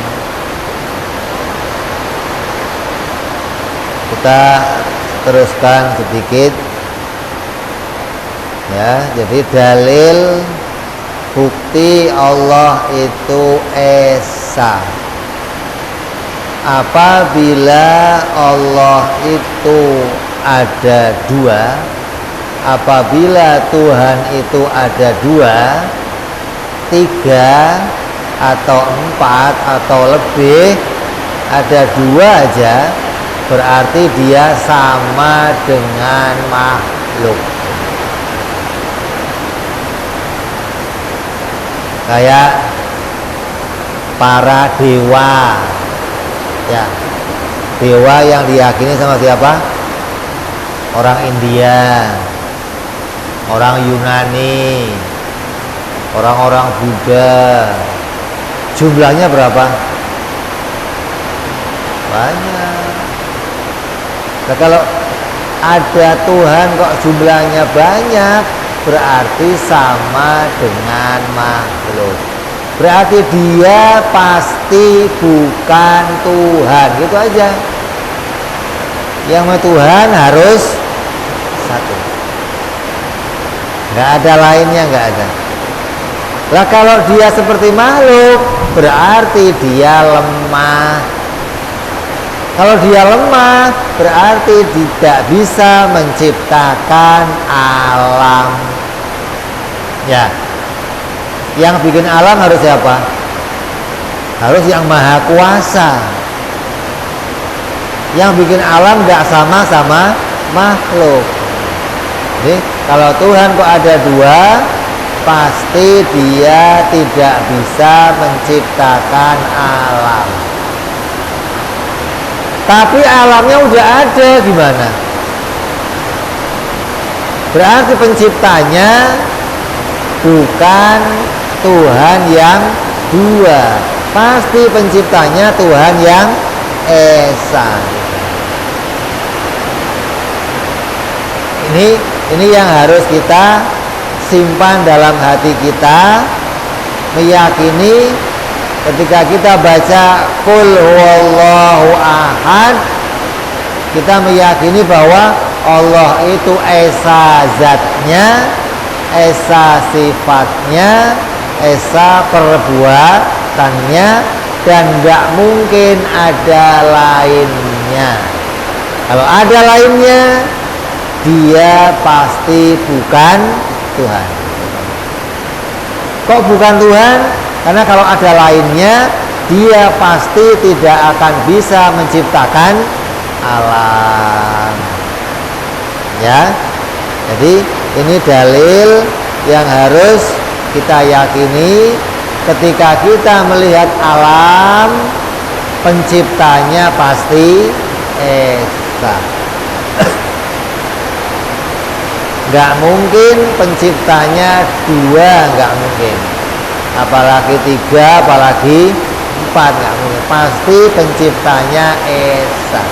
Kita teruskan sedikit ya. Jadi dalil bukti Allah itu esa. Apabila Allah itu ada dua, apabila Tuhan itu ada dua, tiga atau empat atau lebih, ada dua aja, berarti dia sama dengan makhluk. Kayak para dewa ya, dewa yang diyakini sama siapa? Orang India, orang Yunani, orang-orang Buddha. Jumlahnya berapa? Banyak. Nah, kalau ada Tuhan kok jumlahnya banyak, berarti sama dengan makhluk. Berarti dia pasti bukan Tuhan, gitu aja. Yang Tuhan harus satu, nggak ada lainnya, nggak ada. Lah kalau dia seperti makhluk, berarti dia lemah. Kalau dia lemah, berarti tidak bisa menciptakan alam. Ya, yang bikin alam harus siapa? Harus yang maha kuasa. Yang bikin alam tidak sama makhluk. Jadi kalau Tuhan kok ada dua, pasti dia tidak bisa menciptakan alam. Tapi alamnya udah ada, gimana? Berarti penciptanya bukan Tuhan yang dua, pasti penciptanya Tuhan yang esa. Ini yang harus kita simpan dalam hati kita, meyakini ketika kita baca Qul huwallahu ahad, kita meyakini bahwa Allah itu esa zatnya, esa sifatnya, esa perbuatannya, dan tidak mungkin ada lainnya. Kalau ada lainnya, dia pasti bukan Tuhan. Kok bukan Tuhan? Karena kalau ada lainnya, dia pasti tidak akan bisa menciptakan alam. Ya, jadi ini dalil yang harus kita yakini ketika kita melihat alam, penciptanya pasti esa. Nggak mungkin penciptanya dua, nggak mungkin. Apalagi tiga, apalagi empat, nggak mungkin. Pasti penciptanya esa.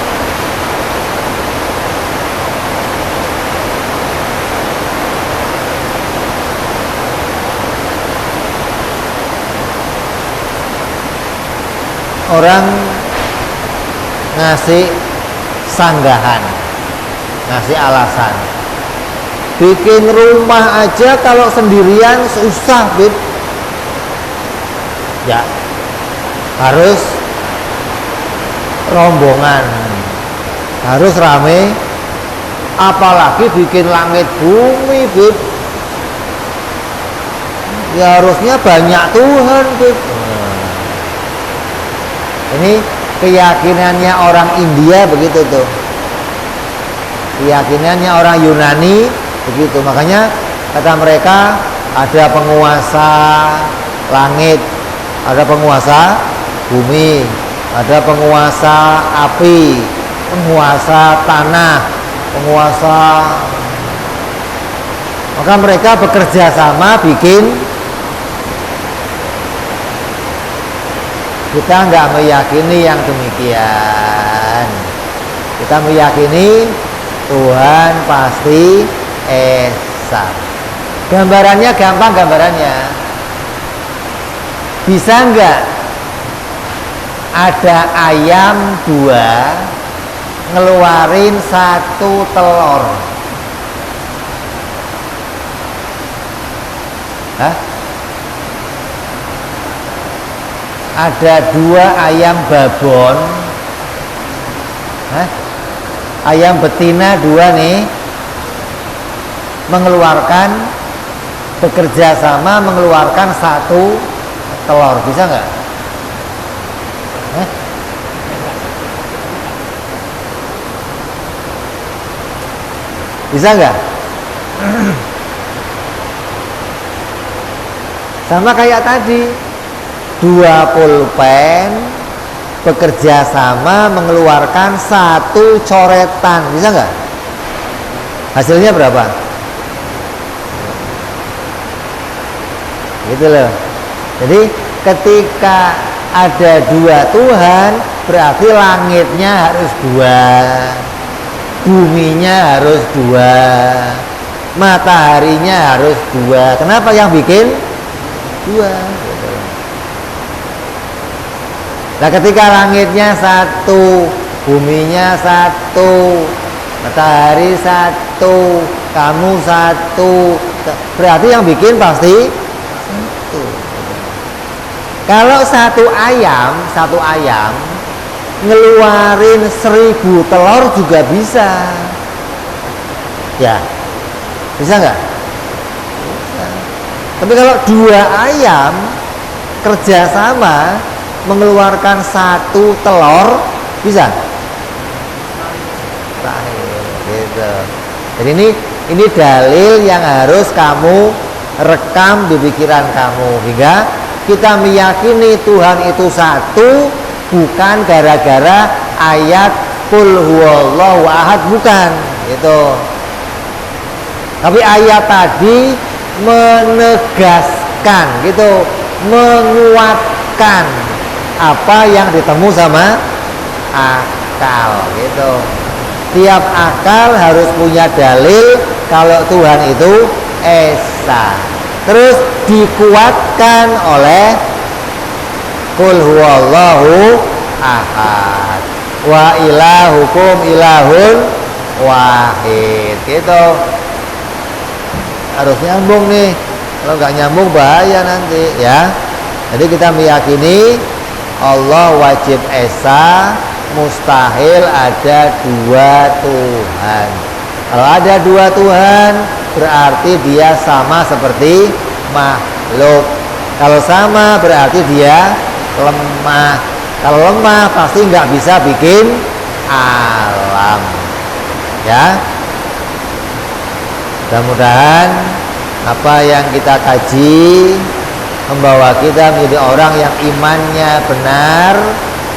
Orang ngasih sanggahan, ngasih alasan. Bikin rumah aja kalau sendirian susah, Bib. Ya, harus rombongan. harus rame, apalagi bikin langit bumi, Bib. Ya harusnya banyak Tuhan, Bib. Ini keyakinannya orang India begitu tuh. Keyakinannya orang Yunani begitu. Makanya kata mereka ada penguasa langit, ada penguasa bumi, ada penguasa api, penguasa tanah, penguasa. Maka mereka bekerja sama bikin. Kita nggak meyakini yang demikian. Kita meyakini Tuhan pasti esa. Gambarannya gampang, gambarannya. Bisa nggak ada ayam 2 ngeluarin 1 telur? Hah? Ada 2 ayam babon, ayam betina 2 nih, bekerja sama mengeluarkan 1 telur, bisa nggak? Bisa nggak? Sama kayak tadi, 2 pulpen bekerja sama mengeluarkan 1 coretan, bisa nggak? Hasilnya berapa? Gitu loh. Jadi ketika ada 2 Tuhan, berarti langitnya harus 2, buminya harus 2, mataharinya harus 2. Kenapa yang bikin 2? Nah ketika langitnya 1, buminya 1, matahari 1, kamu 1, berarti yang bikin pasti 1. Kalau 1 ayam ngeluarin 1000 telur juga bisa. Ya, bisa nggak? Bisa. Tapi kalau 2 ayam kerjasama mengeluarkan 1 telur, bisa? Gitu. Jadi ini dalil yang harus kamu rekam di pikiran kamu, hingga kita meyakini Tuhan itu 1, bukan gara-gara ayat Qul huwallahu ahad, bukan gitu. Tapi ayat tadi menegaskan gitu, menguatkan apa yang ditemu sama akal gitu. Tiap akal harus punya dalil kalau Tuhan itu esa. Terus dikuatkan oleh Qul huwallahu ahad wa ilahukum ilahun wahid. Gitu. Harus nyambung nih. Kalau nggak nyambung bahaya nanti ya. Jadi kita meyakini Allah wajib esa, mustahil ada 2 Tuhan. Kalau ada 2 Tuhan, berarti dia sama seperti makhluk. Kalau sama berarti dia lemah. Kalau lemah pasti nggak bisa bikin alam. Ya. Mudah-mudahan apa yang kita kaji membawa kita menjadi orang yang imannya benar,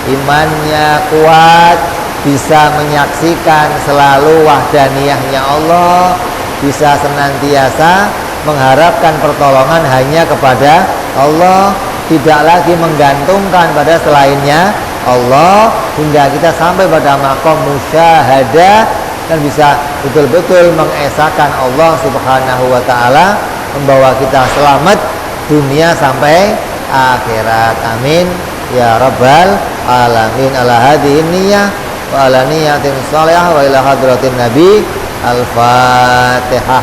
imannya kuat, bisa menyaksikan selalu wahdaniyahnya Allah, bisa senantiasa mengharapkan pertolongan hanya kepada Allah, tidak lagi menggantungkan pada selainnya Allah, hingga kita sampai pada maqam musyahadah dan bisa betul-betul mengesahkan Allah Subhanahu wa ta'ala, membawa kita selamat dunia sampai akhirat. Amin ya rabbal alamin. Ala hadhihi niyyah wa ala niyatin salihah wa ila hadratin nabi. Al-Fatihah.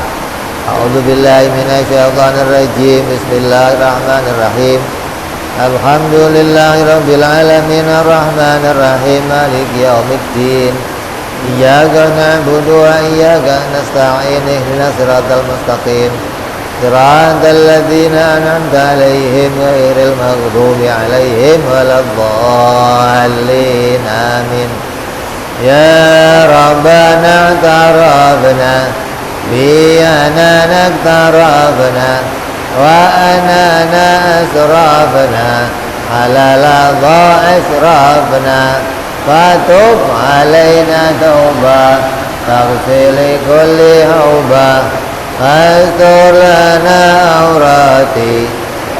A'udzu billahi minasyaitonir rajim. Bismillahirrahmanirrahim. Alhamdulillahi rabbil alamin arrahmanir rahim maliki yaumiddin. iyyaka na'budu wa iyyaka nasta'in ihdinas siratal mustaqim siratal ladzina an'amta 'alaihim ghairil maghdubi 'alaihim waladdallin amin. Ya Rabbana tarabna bi anana tarabna wa anana asrafna ala ladha asrafna fatub alaina tauba taghfir li kulli hauba astur lana aurati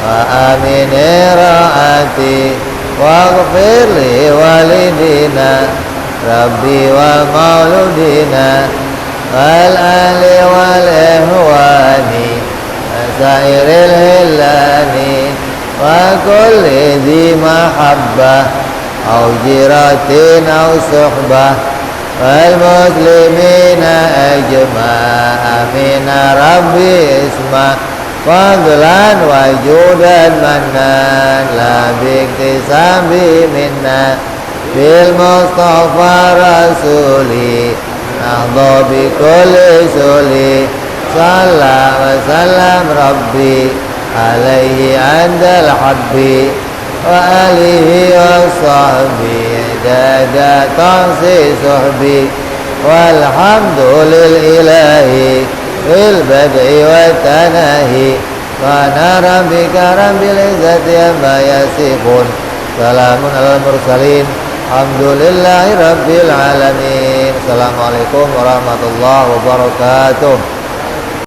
wa amin raati waghfir li walidina rabbi wa mauludina wal ali wal ihwani sairil hilani wa kulli dhi mahabbah au jiratin au suhbah wal muslimina ajma'in rabbi isma fadlan wa judan mannan la biktisabi minna bil mustafa rasuli nahdo bi kulli suli salam wa salam rabbi alaihi andal habbi wa alihi wa sahbihi dada tansi suhbi walhamdulil ilahi fil bad'i wa tanahi wa rabbika rabbil izzati amma yasifun salamun alal mursalin alhamdulillahi rabbil alamin. Assalamualaikum warahmatullahi wabarakatuh.